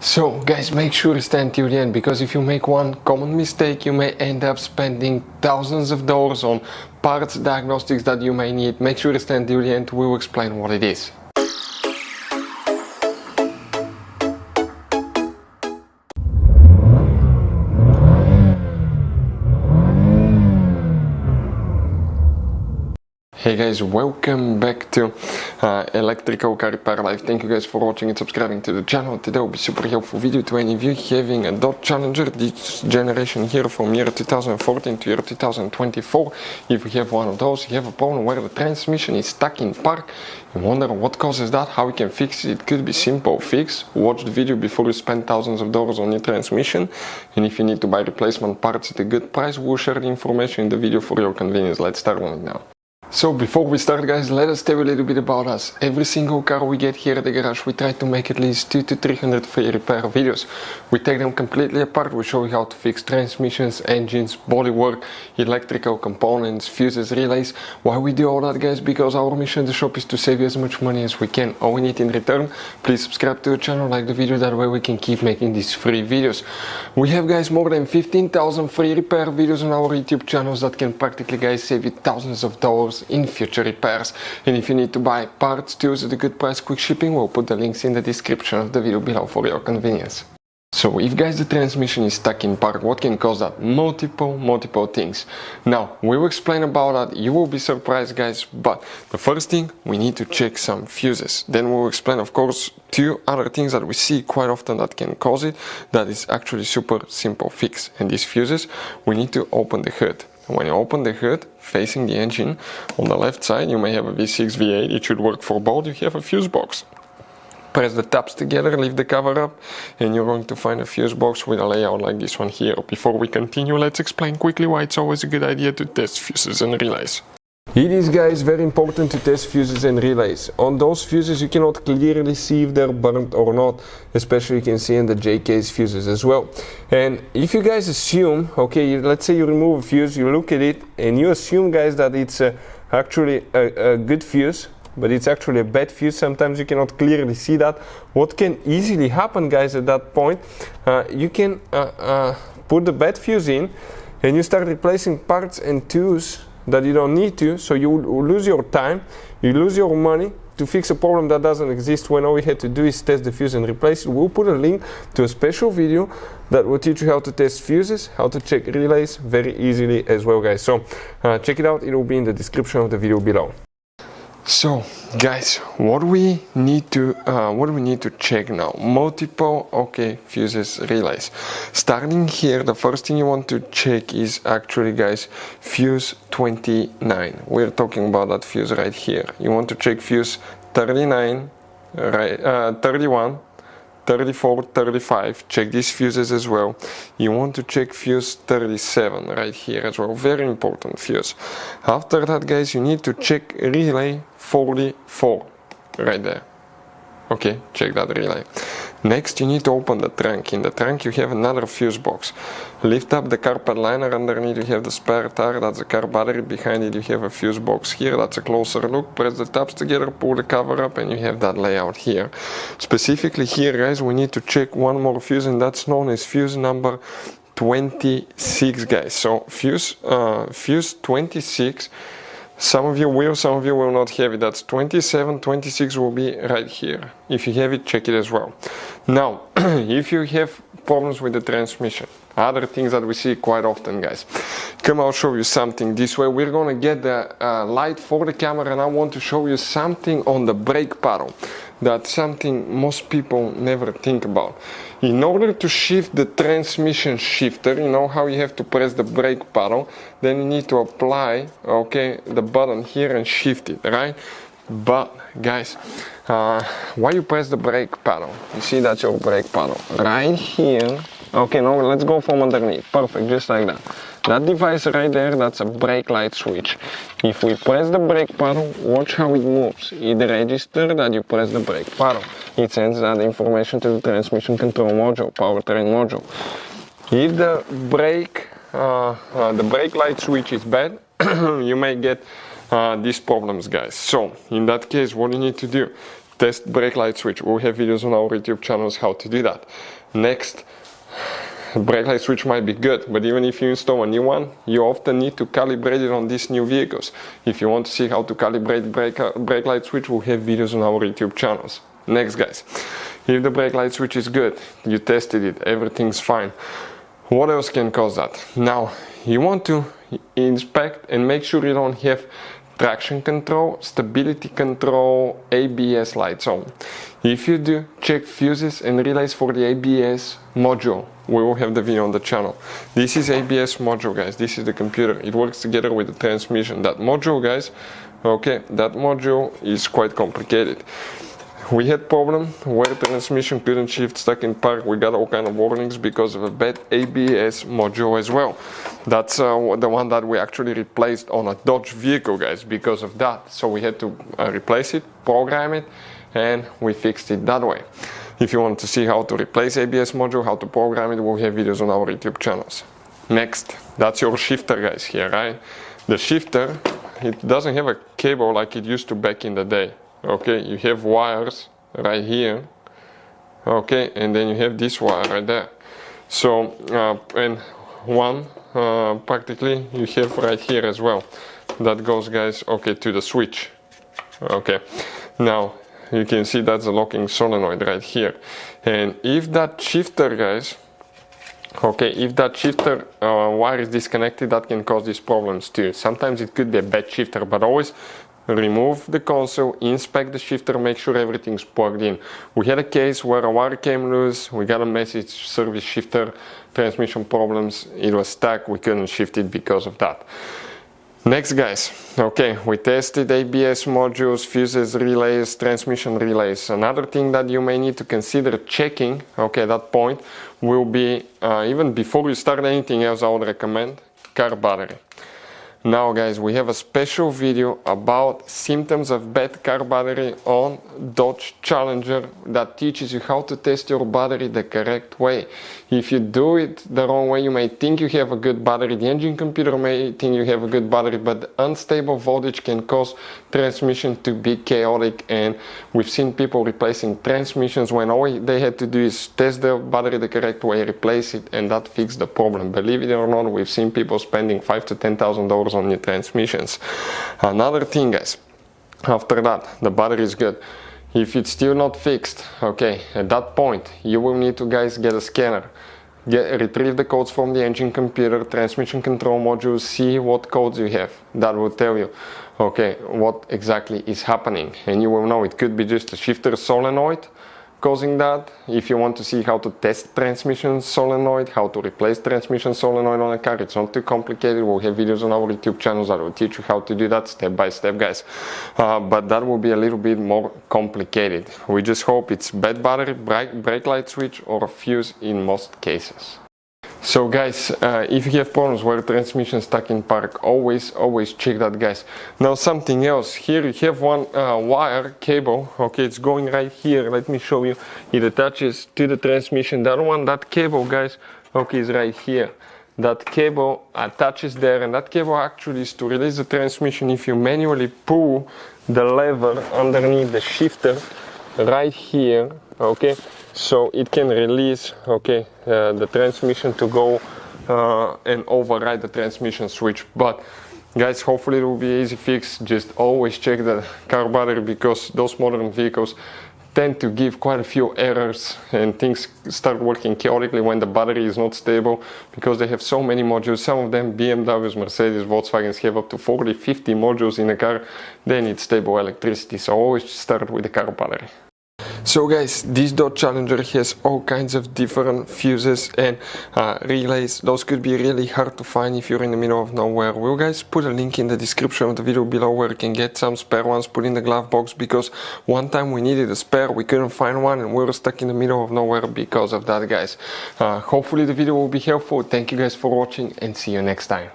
So guys, make sure to stay until the end, because if you make one common mistake, you may end up spending thousands of dollars on parts, diagnostics that you may need. Make sure to stay until the end, we will explain what it is. Hey guys, welcome back to Electrical Car Repair Live. Thank you guys for watching and subscribing to the channel. Today will be super helpful video to any of you having a Dodge Challenger, this generation here from year 2014 to year 2024. If you have one of those, you have a problem where the transmission is stuck in park, you wonder what causes that, how you can fix it. It could be simple fix. Watch the video before you spend thousands of dollars on your transmission. And if you need to buy replacement parts at a good price, we'll share the information in the video for your convenience. Let's start on it now. So before we start guys, let us tell you a little bit about us. Every single car we get here at the garage, we try to make at least 200 to 300 free repair videos. We take them completely apart, we show you how to fix transmissions, engines, bodywork, electrical components, fuses, relays. Why we do all that guys? Because our mission at the shop is to save you as much money as we can. All we need in return, please subscribe to the channel, like the video, that way we can keep making these free videos. We have guys more than 15,000 free repair videos on our YouTube channels that can practically guys save you thousands of dollars in future repairs. And if you need to buy parts, tools at a good price, quick shipping, we'll put the links in the description of the video below for your convenience. So if guys the transmission is stuck in park, what can cause that? Multiple things. Now we will explain about that. You will be surprised guys, but the first thing, we need to check some fuses. Then we will explain of course two other things that we see quite often that can cause it, that is actually super simple fix. And these fuses, we need to open the hood. When you open the hood, facing the engine, on the left side you may have a V6, V8, it should work for both, you have a fuse box. Press the tabs together, lift the cover up, and you're going to find a fuse box with a layout like this one here. Before we continue, let's explain quickly why it's always a good idea to test fuses and relays. It is guys very important to test fuses and relays. On those fuses you cannot clearly see if they're burnt or not, especially you can see in the J-case fuses as well. And if you guys assume, okay, let's say you remove a fuse, you look at it and you assume guys that it's actually a good fuse, but it's actually a bad fuse, sometimes you cannot clearly see that. What can easily happen guys at that point, you can put the bad fuse in and you start replacing parts and tools that you don't need to, so you lose your time, you lose your money to fix a problem that doesn't exist, when all we had to do is test the fuse and replace it. We'll put a link to a special video that will teach you how to test fuses, how to check relays very easily as well guys. So check it out, it will be in the description of the video below. So guys, what do we need to check now? Multiple fuses, relays. Starting here, the first thing you want to check is actually guys fuse 29. We're talking about that fuse right here. You want to check fuse 39, 31, 34, 35, check these fuses as well. You want to check fuse 37 right here as well, very important fuse. After that guys, you need to check relay 44 right there. Okay, check that relay. Next you need to open the trunk. In the trunk you have another fuse box. Lift up the carpet liner, underneath you have the spare tire, that's the car battery, behind it you have a fuse box here, that's a closer look. Press the tabs together, pull the cover up and you have that layout here. Specifically here guys, we need to check one more fuse, and that's known as fuse number 26 guys. So fuse 26, some of you will not have it. That's 27, 26 will be right here. If you have it, check it as well. Now, if you have problems with the transmission, other things that we see quite often guys, come I'll show you something this way. We're gonna get the light for the camera, and I want to show you something on the brake paddle. That's something most people never think about. In order to shift the transmission shifter, you know how you have to press the brake paddle, then you need to apply the button here and shift it, right? But guys, why you press the brake paddle? You see that's your brake paddle right here. Okay, now let's go from underneath. Perfect, just like that. That device right there, that's a brake light switch. If we press the brake paddle, watch how it moves. It registers that you press the brake paddle. It sends that information to the transmission control module, powertrain module. If the brake light switch is bad, you may get these problems guys. So in that case, what you need to do, test brake light switch. We'll have videos on our YouTube channels how to do that. Next, brake light switch might be good, but even if you install a new one, you often need to calibrate it on these new vehicles. If you want to see how to calibrate brake light switch, we'll have videos on our YouTube channels. Next, guys, if the brake light switch is good, you tested it, everything's fine, what else can cause that? Now, you want to inspect and make sure you don't have traction control, stability control, ABS lights on. If you do, check fuses and relays for the ABS module. We will have the video on the channel. This is ABS module, guys. This is the computer. It works together with the transmission. That module, guys, okay, that module is quite complicated. We had problem where the transmission couldn't shift, stuck in park. We got all kind of warnings because of a bad ABS module as well. That's the one that we actually replaced on a Dodge vehicle, guys, because of that. So we had to replace it, program it, and we fixed it that way. If you want to see how to replace ABS module, how to program it, we'll have videos on our YouTube channels. Next, that's your shifter, guys, here, right? The shifter, it doesn't have a cable like it used to back in the day. Okay, you have wires right here, okay, and then you have this wire right there. So, and one practically you have right here as well. That goes, guys, okay, to the switch. Okay, now you can see that's the locking solenoid right here. And if that shifter, guys, okay, if that shifter wire is disconnected, that can cause these problems too. Sometimes it could be a bad shifter, but always remove the console, inspect the shifter, make sure everything's plugged in. We had a case where a wire came loose, we got a message, service shifter, transmission problems, it was stuck, we couldn't shift it because of that. Next, guys, okay, we tested ABS modules, fuses, relays, transmission relays. Another thing that you may need to consider checking, okay, at that point, will be, even before you start anything else, I would recommend car battery. Now, guys, we have a special video about symptoms of bad car battery on Dodge Challenger that teaches you how to test your battery the correct way. If you do it the wrong way, you may think you have a good battery, the engine computer may think you have a good battery, but unstable voltage can cause transmission to be chaotic, and we've seen people replacing transmissions when all they had to do is test the battery the correct way, replace it, and that fixed the problem. Believe it or not, we've seen people spending $5,000 to $10,000 on new transmissions. Another thing, guys, after that, the battery is good. If it's still not fixed, okay, at that point, you will need to, guys, get a scanner. Retrieve the codes from the engine computer, transmission control module, see what codes you have. That will tell you, okay, what exactly is happening. And you will know it could be just a shifter solenoid causing that. If you want to see how to test transmission solenoid, how to replace transmission solenoid on a car, it's not too complicated. We'll have videos on our YouTube channels that will teach you how to do that step by step, guys. But that will be a little bit more complicated. We just hope it's bad battery, brake light switch, or a fuse in most cases. So, guys, if you have problems where transmission stuck in park, always check that, guys. Now, something else. Here you have one wire cable. Okay, it's going right here. Let me show you. It attaches to the transmission. That cable, guys, okay, is right here. That cable attaches there, and that cable actually is to release the transmission. If you manually pull the lever underneath the shifter right here, okay, so it can release, okay, the transmission to go and override the transmission switch. But, guys, hopefully it will be easy fix. Just always check the car battery, because those modern vehicles tend to give quite a few errors, and things start working chaotically when the battery is not stable, because they have so many modules. Some of them, BMWs, Mercedes, Volkswagens, have up to 40, 50 modules in a car. They need stable electricity, so always start with the car battery. So, guys, this Dodge Challenger has all kinds of different fuses and relays. Those could be really hard to find if you're in the middle of nowhere. We'll, guys, put a link in the description of the video below where you can get some spare ones, put in the glove box, because one time we needed a spare, we couldn't find one, and we were stuck in the middle of nowhere because of that, guys. Hopefully the video will be helpful. Thank you, guys, for watching, and see you next time.